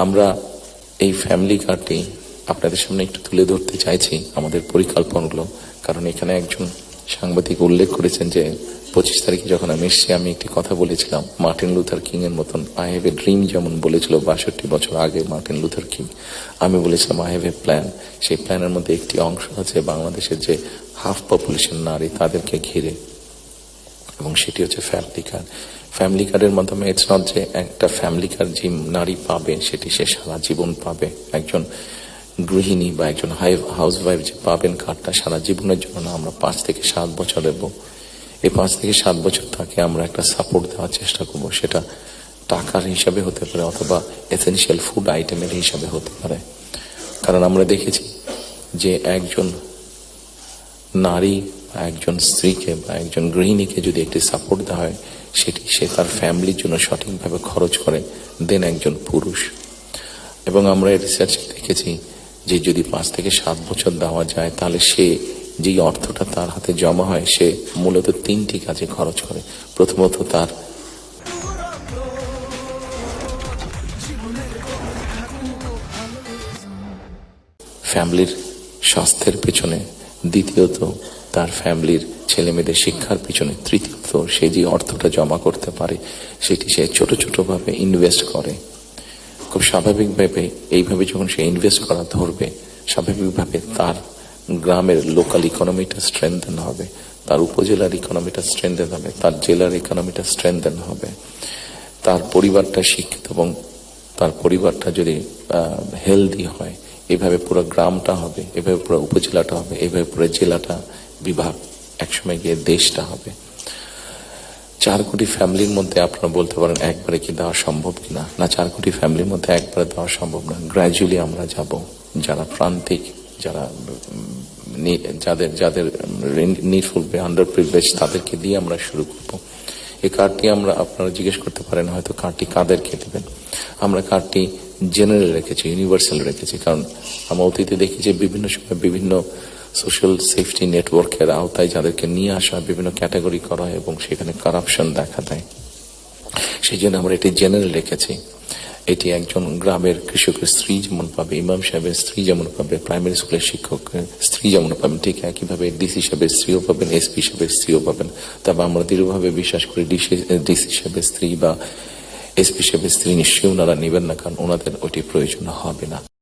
আমরা এই ফ্যামিলি কার্ডটি আপনাদের সামনে একটু তুলে ধরতে চাইছি আমাদের পরিকল্পনাগুলো, কারণ এখানে একজন সাংবাদিক উল্লেখ করেছেন যে 25 তারিখে যখন আমি এসেছি আমি একটি কথা বলেছিলাম মার্টিন লুথার কিং এর মতন আই হ্যাভ এ ড্রিম, যেমন বলেছিল 62 বছর আগে মার্টিন লুথার কিং। আমি বলেছিলাম আই হ্যাভ এ প্ল্যান। সেই প্ল্যানের মধ্যে একটি অংশ আছে বাংলাদেশের যে হাফ পপুলেশন নারী তাদেরকে ঘিরে, এবং সেটি হচ্ছে ফ্যামিলি কার্ড। ফ্যামিলি কার্ডের মাধ্যমে ইটস নট যে একটা ফ্যামিলি কার্ড যে নারী পাবে সেটি সে সারা জীবন পাবে। একজন গৃহিণী বা একজন হাউস ওয়াইফ যে পাবেন কার্ডটা সারা জীবনের জন্য না, আমরা 5 থেকে 7 বছর দেব। এই 5 থেকে 7 বছর তাকে আমরা একটা সাপোর্ট দেওয়ার চেষ্টা করব। সেটা টাকার হিসাবে হতে পারে অথবা এসেনশিয়াল ফুড আইটেমের হিসাবে হতে পারে। কারণ আমরা দেখেছি যে একজন নারী বা একজন স্ত্রীকে বা একজন গৃহিণীকে যদি একটি সাপোর্ট দেওয়া হয়, সেটি সে তার ফ্যামিলির জন্য সঠিকভাবে খরচ করে দেন একজন পুরুষ। এবং আমরা রিসার্চ দেখেছি যে যদি 5 থেকে 7 বছর দেওয়া যায় তাহলে সে যেই অর্থটা তার হাতে জমা হয় সে মূলত 3টি কাজে খরচ করে। প্রথমত তার ফ্যামিলির স্বাস্থ্যের পেছনে, দ্বিতীয়ত তার ফ্যামিলির ছেলে মেয়েদের শিক্ষার পিছনে, তৃতীয়ত সে যে অর্থটা জমা করতে পারে সেটি সে ছোট ছোট ভাবে ইনভেস্ট করে। খুব স্বাভাবিকভাবে এইভাবে যখন সে ইনভেস্ট করা ধরবে, স্বাভাবিকভাবে তার গ্রামের লোকাল ইকোনমিটা স্ট্রেংথেন হবে, তার উপজেলার ইকোনমিটা স্ট্রেংথেন হবে, তার জেলার ইকোনমিটা স্ট্রেংথেন হবে। তার পরিবারটা শিক্ষিত এবং তার পরিবারটা যদি হেলদি হয়, এভাবে পুরো গ্রামটা হবে, এভাবে পুরো উপজেলাটা হবে, এভাবে পুরো জেলাটা বিভাগ, একসময় গিয়ে দেশটা হবে। 4 কোটি ফ্যামিলির মধ্যে আপনারা বলতে পারেন একবারে কি দেওয়া সম্ভব কিনা? না, 4 কোটি ফ্যামিলির মধ্যে একবারে দেওয়া সম্ভব না। গ্র্যাজুয়ালি আমরা যাব, যারা প্রান্তিক, যারা যাদের নিডফুল আন্ডার প্রিভিলেজ, তাদেরকে দিয়ে আমরা শুরু করব। এই কার্ডটি আমরা, আপনারা জিজ্ঞেস করতে পারেন হয়তো কার্ডটি কাদেরকে দেবেন। আমরা কার্ডটি জেনারেল রেখেছি, ইউনিভার্সাল রেখেছি, কারণ আমরা অতীতে দেখি যে বিভিন্ন সময় বিভিন্ন সোশ্যাল সেফটি নেটওয়ার্কের আওতায় যাদেরকে নিয়ে আসা বিভিন্ন ক্যাটাগরি করা হয় এবং সেখানে কারাপশন দেখা দেয়। সেই জন্য আমরা এটি জেনারেল রেখেছি। এটি একজন গ্রামের কৃষকের স্ত্রী যেমন পাবে, ইমাম সাহেবের স্ত্রী যেমন পাবে, প্রাইমারি স্কুলের শিক্ষকের স্ত্রী যেমন পাবেন, ঠিক একইভাবে ডিসি সাহেবের স্ত্রীও পাবেন, এসপি সাহেবের স্ত্রীও পাবেন। তবে আমরা দৃঢ়ভাবে বিশ্বাস করি ডিসি সাহেবের স্ত্রী বা এসপি সাহেবের স্ত্রী নিশ্চয়ই ওনারা নেবেন না, কারণ ওনাদের ওটি প্রয়োজন হবে না।